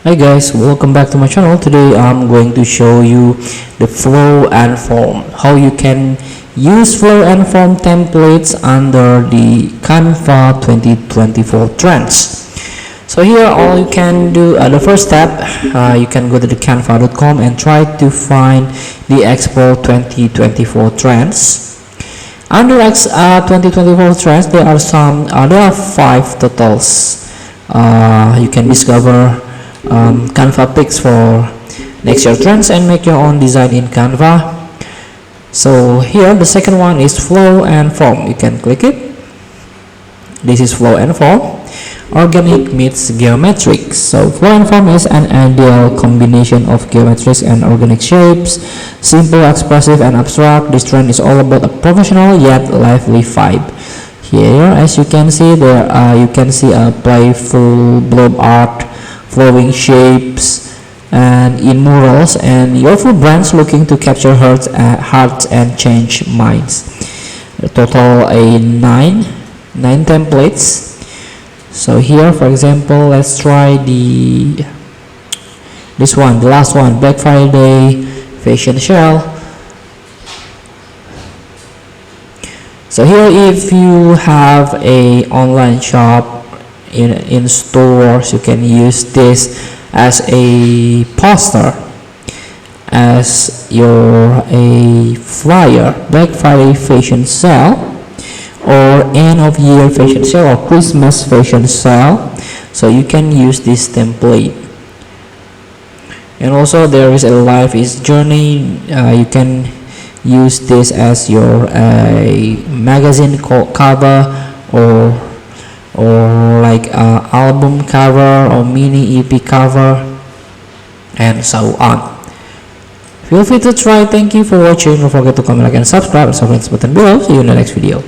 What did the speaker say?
Hi guys, welcome back to my channel. Today I'm going to show you the flow and form, how you can use flow and form templates under the Canva 2024 trends. So here all you can do, the first step, you can go to the canva.com and try to find the Expo 2024 trends. Under 2024 trends, there are 5 totals. You can discover Canva picks for next year trends and make your own design in Canva. So here the second one is flow and form. You can click it. This is flow and form. Organic meets geometric. So flow and form is an ideal combination of geometrics and organic shapes, simple, expressive, and abstract. This trend is all about a professional yet lively vibe. Here, as you can see, you can see a playful blob art, flowing shapes, and in murals, and youthful brands looking to capture hearts and change minds. A total a nine templates. So here, for example, let's try this one, the last one, Black Friday fashion shell. So here, if you have a online shop in stores, you can use this as a poster, as a flyer, Black Friday fashion sale, or end of year fashion sale, or Christmas fashion sale. So you can use this template. And also there is a life is journey. You can use this as your magazine cover, or like album cover or mini EP cover, and so on. Feel free to try. Thank you for watching. Don't forget to comment, like, and subscribe, and subscribe button below. See you in the next video.